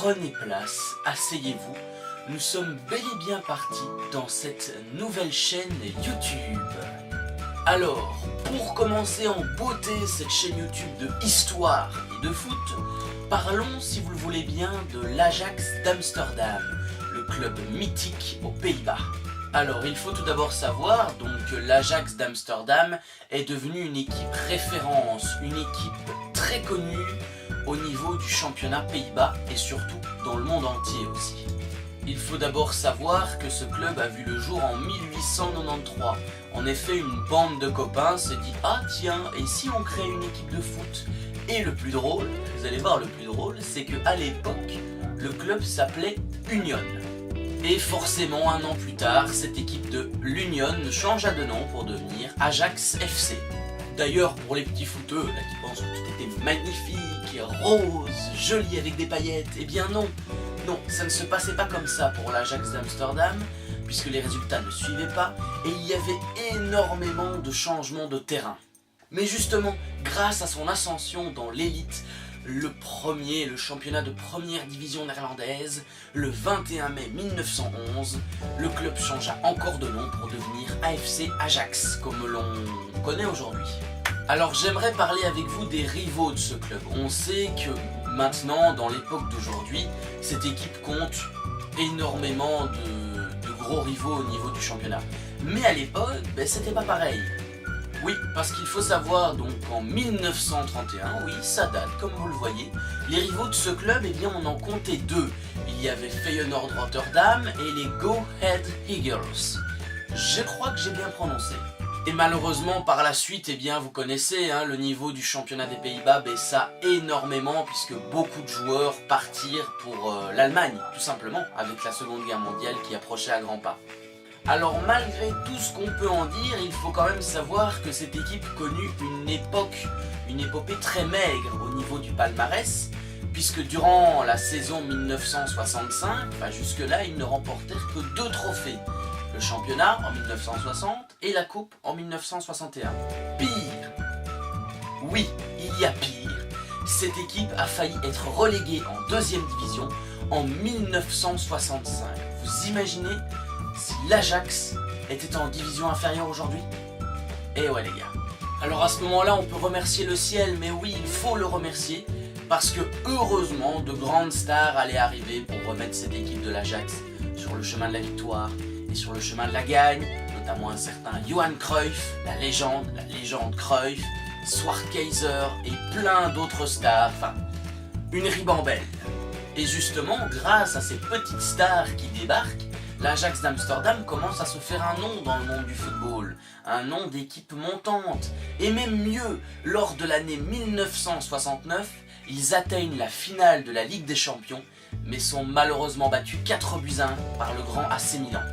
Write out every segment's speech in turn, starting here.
Prenez place, asseyez-vous, nous sommes bel et bien partis dans cette nouvelle chaîne YouTube. Alors, pour commencer en beauté cette chaîne YouTube de histoire et de foot, parlons, si vous le voulez bien, de l'Ajax d'Amsterdam, le club mythique aux Pays-Bas. Alors, il faut tout d'abord savoir donc que l'Ajax d'Amsterdam est devenue une équipe référence, une équipe très connue au niveau du championnat Pays-Bas et surtout dans le monde entier aussi. Il faut d'abord savoir que ce club a vu le jour en 1893. En effet, une bande de copains s'est dit « Ah tiens, et si on crée une équipe de foot ?» Et le plus drôle, vous allez voir le plus drôle, c'est qu'à l'époque, le club s'appelait Union. Et forcément, un an plus tard, cette équipe de l'Union changea de nom pour devenir Ajax FC. D'ailleurs, pour les petits footeux là, qui pensent que tout était magnifique, rose, joli avec des paillettes, eh bien non. Non, ça ne se passait pas comme ça pour l'Ajax d'Amsterdam, puisque les résultats ne suivaient pas, et il y avait énormément de changements de terrain. Mais justement, grâce à son ascension dans l'élite, le championnat de première division néerlandaise, le 21 mai 1911, le club changea encore de nom pour devenir AFC Ajax, comme l'on connaît aujourd'hui. Alors j'aimerais parler avec vous des rivaux de ce club. On sait que maintenant, dans l'époque d'aujourd'hui, cette équipe compte énormément de gros rivaux au niveau du championnat. Mais à l'époque, c'était pas pareil. Oui, parce qu'il faut savoir donc qu'en 1931, oui, ça date, comme vous le voyez, les rivaux de ce club, eh bien, on en comptait deux. Il y avait Feyenoord Rotterdam et les Go Ahead Eagles. Je crois que j'ai bien prononcé. Et malheureusement, par la suite, eh bien, vous connaissez le niveau du championnat des Pays-Bas baissa énormément puisque beaucoup de joueurs partirent pour l'Allemagne, tout simplement, avec la Seconde Guerre mondiale qui approchait à grands pas. Alors malgré tout ce qu'on peut en dire, il faut quand même savoir que cette équipe connut une épopée très maigre au niveau du palmarès, puisque durant la saison 1965, jusque-là, ils ne remportèrent que 2 trophées. Le championnat en 1960 et la coupe en 1961. Pire, oui, il y a pire, cette équipe a failli être reléguée en 2e division en 1965. Vous imaginez si l'Ajax était en division inférieure aujourd'hui? Eh ouais les gars. Alors à ce moment-là, on peut remercier le ciel, mais oui, il faut le remercier, parce que heureusement, de grandes stars allaient arriver pour remettre cette équipe de l'Ajax sur le chemin de la victoire et sur le chemin de la gagne, notamment un certain Johan Cruyff, la légende Cruyff, Schwarzenegger et plein d'autres stars, enfin, une ribambelle. Et justement, grâce à ces petites stars qui débarquent, l'Ajax d'Amsterdam commence à se faire un nom dans le monde du football, un nom d'équipe montante. Et même mieux, lors de l'année 1969, ils atteignent la finale de la Ligue des Champions, mais sont malheureusement battus 4-1 par le grand AC Milan.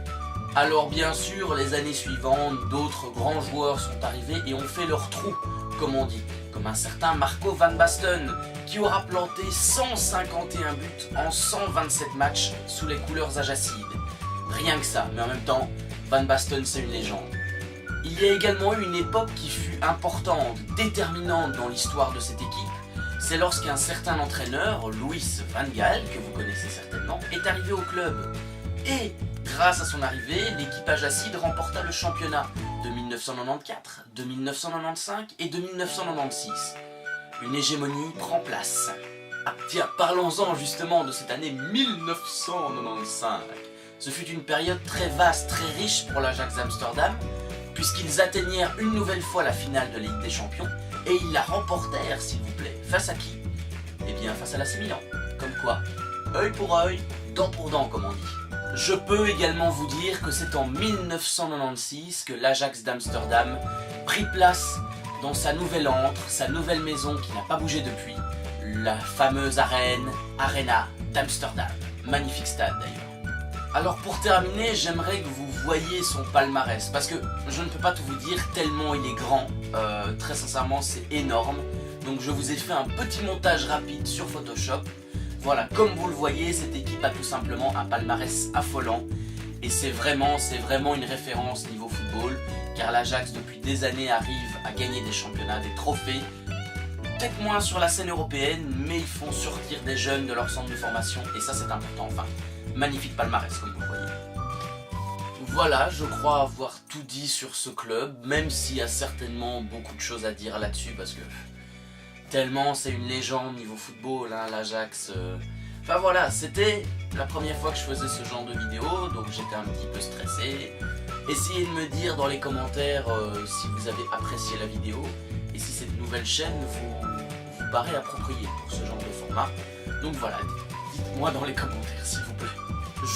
Alors bien sûr, les années suivantes, d'autres grands joueurs sont arrivés et ont fait leur trou, comme on dit, comme un certain Marco van Basten, qui aura planté 151 buts en 127 matchs sous les couleurs ajacides. Rien que ça, mais en même temps, Van Basten c'est une légende. Il y a également eu une époque qui fut importante, déterminante dans l'histoire de cette équipe. C'est lorsqu'un certain entraîneur, Louis van Gaal, que vous connaissez certainement, est arrivé au club. Et grâce à son arrivée, l'équipe ajacide remporta le championnat de 1994, de 1995 et de 1996. Une hégémonie prend place. Ah tiens, parlons-en justement de cette année 1995. Ce fut une période très vaste, très riche pour l'Ajax d'Amsterdam, puisqu'ils atteignirent une nouvelle fois la finale de la Ligue des Champions, et ils la remportèrent, s'il vous plaît. Face à qui? Eh bien, face à l'AC Milan. Comme quoi, œil pour œil, dent pour dent, comme on dit. Je peux également vous dire que c'est en 1996 que l'Ajax d'Amsterdam prit place dans sa nouvelle antre, sa nouvelle maison qui n'a pas bougé depuis, la fameuse Arena d'Amsterdam. Magnifique stade d'ailleurs. Alors pour terminer, j'aimerais que vous voyiez son palmarès, parce que je ne peux pas tout vous dire tellement il est grand, très sincèrement c'est énorme. Donc je vous ai fait un petit montage rapide sur Photoshop. Voilà, comme vous le voyez, cette équipe a tout simplement un palmarès affolant. Et c'est vraiment une référence niveau football, car l'Ajax depuis des années arrive à gagner des championnats, des trophées. peut-être moins sur la scène européenne, mais ils font sortir des jeunes de leur centre de formation, et ça c'est important. Enfin, magnifique palmarès comme vous le voyez. Voilà, je crois avoir tout dit sur ce club, même s'il y a certainement beaucoup de choses à dire là-dessus, parce que tellement c'est une légende niveau football, hein, l'Ajax. Enfin voilà, c'était la première fois que je faisais ce genre de vidéo, donc j'étais un petit peu stressé. Essayez de me dire dans les commentaires si vous avez apprécié la vidéo, et si cette nouvelle chaîne vous paraît appropriée pour ce genre de format. Donc voilà, dites-moi dans les commentaires s'il vous plaît.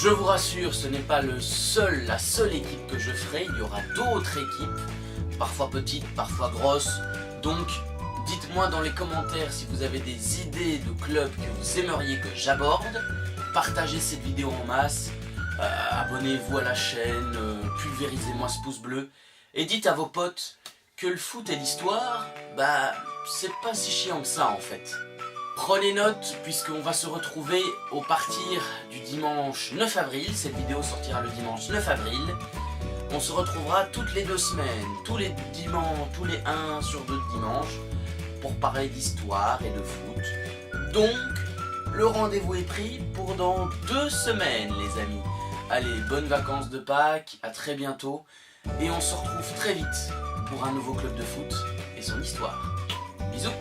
Je vous rassure, ce n'est pas la seule équipe que je ferai, il y aura d'autres équipes, parfois petites, parfois grosses, donc dites-moi dans les commentaires si vous avez des idées de clubs que vous aimeriez que j'aborde, partagez cette vidéo en masse, abonnez-vous à la chaîne, pulvérisez-moi ce pouce bleu, et dites à vos potes que le foot et l'histoire, bah c'est pas si chiant que ça en fait. Prenez note puisqu'on va se retrouver au partir du dimanche 9 avril, cette vidéo sortira le dimanche 9 avril. On se retrouvera toutes les 2 semaines, tous les 1 sur 2 dimanches, pour parler d'histoire et de foot. Donc, le rendez-vous est pris pour dans 2 semaines les amis. Allez, bonnes vacances de Pâques, à très bientôt, et on se retrouve très vite pour un nouveau club de foot et son histoire. Bisous.